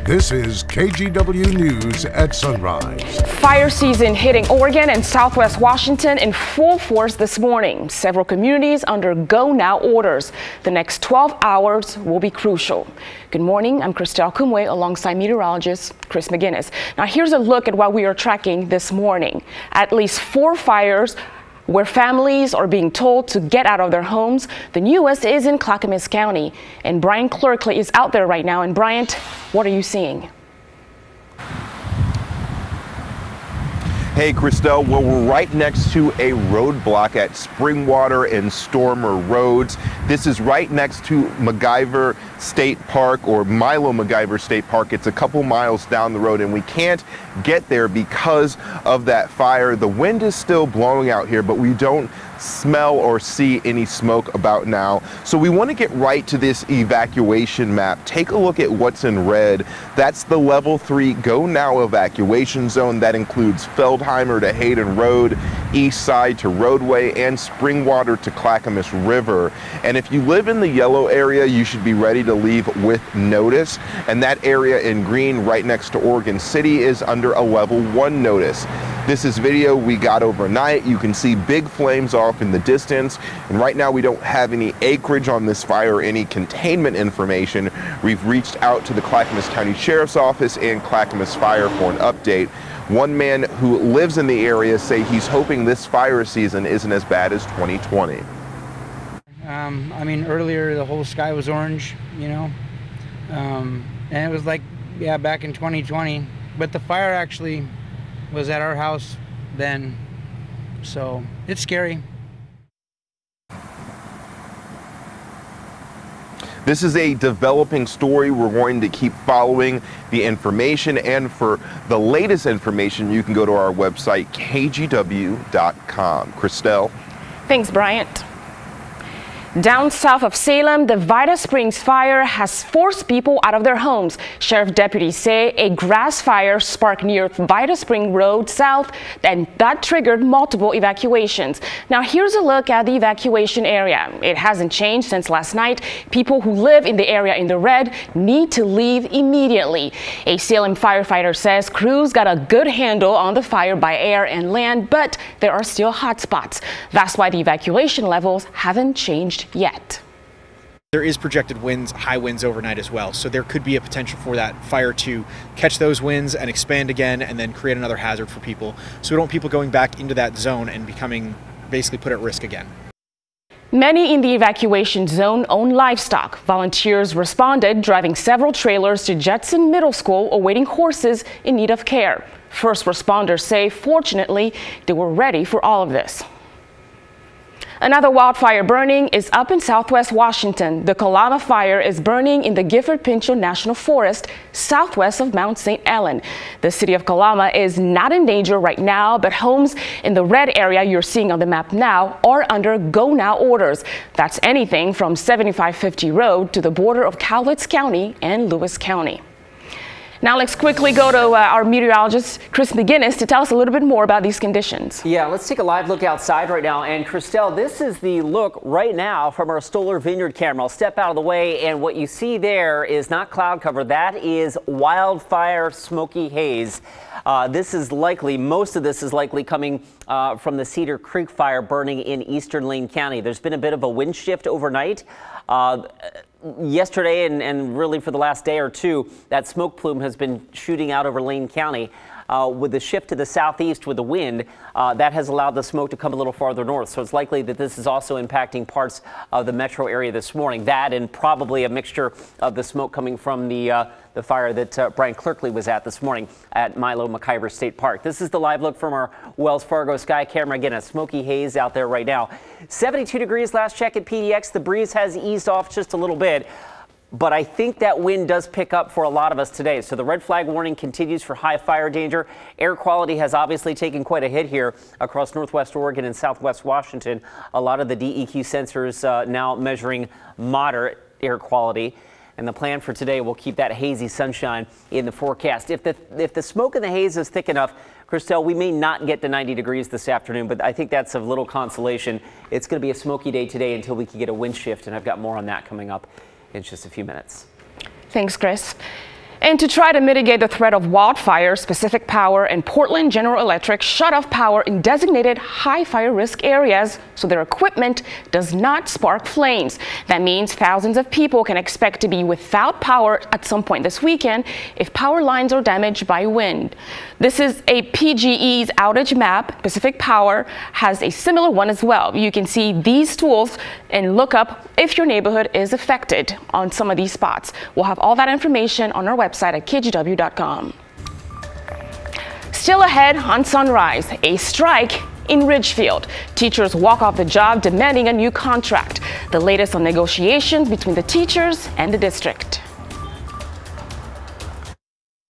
This is KGW News at Sunrise. Fire season hitting Oregon and Southwest Washington in full force this morning. Several communities under go now orders. The next 12 hours will be crucial. Good morning, I'm Christelle Kumwe alongside meteorologist Chris McGinnis. Now here's a look at what we are tracking this morning. At least 4 fires where families are being told to get out of their homes. The newest is in Clackamas County, and Brian Clerkley is out there right now. And Bryant, what are you seeing? Hey, Christelle, well, we're right next to a roadblock at Springwater and Stormer Roads. This is right next to MacGyver State Park, or Milo MacGyver State Park. It's a couple miles down the road, and we can't get there because of that fire. The wind is still blowing out here, but we don't smell or see any smoke about now. So we want to get right to this evacuation map. Take a look at what's in red. That's the level 3 go now evacuation zone. That includes Feldheimer to Hayden Road, East Side to Roadway, and Springwater to Clackamas River. And if you live in the yellow area, you should be ready to leave with notice. And that area in green right next to Oregon City is under a level 1 notice. This is video we got overnight. You can see big flames off in the distance. And right now we don't have any acreage on this fire, any containment information. We've reached out to the Clackamas County Sheriff's Office and Clackamas Fire for an update. One man who lives in the area say he's hoping this fire season isn't as bad as 2020. I mean, earlier the whole sky was orange, you know, and it was like, yeah, back in 2020. But the fire actually was at our house then, so it's scary. This is a developing story. We're going to keep following the information, and for the latest information, you can go to our website, kgw.com. Christelle. Thanks, Bryant. Down south of Salem, the Vita Springs fire has forced people out of their homes. Sheriff deputies say a grass fire sparked near Vita Spring Road South, and that triggered multiple evacuations. Now here's a look at the evacuation area. It hasn't changed since last night. People who live in the area in the red need to leave immediately. A Salem firefighter says crews got a good handle on the fire by air and land, but there are still hot spots. That's why the evacuation levels haven't changed yet. There is projected winds, high winds overnight as well, so there could be a potential for that fire to catch those winds and expand again and then create another hazard for people. So we don't want people going back into that zone and becoming basically put at risk again. Many in the evacuation zone own livestock. Volunteers responded, driving several trailers to Jetson Middle School awaiting horses in need of care. First responders say, fortunately, they were ready for all of this. Another wildfire burning is up in Southwest Washington. The Kalama fire is burning in the Gifford-Pinchot National Forest, southwest of Mount St. Ellen. The city of Kalama is not in danger right now, but homes in the red area you're seeing on the map now are under go now orders. That's anything from 7550 Road to the border of Cowlitz County and Lewis County. Now let's quickly go to our meteorologist, Chris McGinnis, to tell us a little bit more about these conditions. Yeah, let's take a live look outside right now. And Christelle, this is the look right now from our Stoller Vineyard camera. I'll step out of the way, and what you see there is not cloud cover. That is wildfire smoky haze. This is likely, most of this is likely coming from the Cedar Creek fire burning in eastern Lane County. There's been a bit of a wind shift overnight. Yesterday and really for the last day or two, that smoke plume has been shooting out over Lane County. With the shift to the southeast with the wind, that has allowed the smoke to come a little farther north. So it's likely that this is also impacting parts of the metro area this morning. That and probably a mixture of the smoke coming from the fire that Brian Clerkley was at this morning at Milo MacGyver State Park. This is the live look from our Wells Fargo sky camera. Again, a smoky haze out there right now. 72 degrees last check at PDX. The breeze has eased off just a little bit, but I think that wind does pick up for a lot of us today. So the red flag warning continues for high fire danger. Air quality has obviously taken quite a hit here across northwest Oregon and southwest Washington. A lot of the DEQ sensors now measuring moderate air quality. And the plan for today will keep that hazy sunshine in the forecast. If the smoke and the haze is thick enough, Christelle, we may not get to 90 degrees this afternoon, but I think that's of little consolation. It's going to be a smoky day today until we can get a wind shift, and I've got more on that coming up in just a few minutes. Thanks, Chris. And to try to mitigate the threat of wildfires, Pacific Power and Portland General Electric shut off power in designated high fire risk areas so their equipment does not spark flames. That means thousands of people can expect to be without power at some point this weekend if power lines are damaged by wind. This is a PGE's outage map. Pacific Power has a similar one as well. You can see these tools and look up if your neighborhood is affected on some of these spots. We'll have all that information on our website at KGW.com. Still ahead on Sunrise, a strike in Ridgefield. Teachers walk off the job demanding a new contract. The latest on negotiations between the teachers and the district.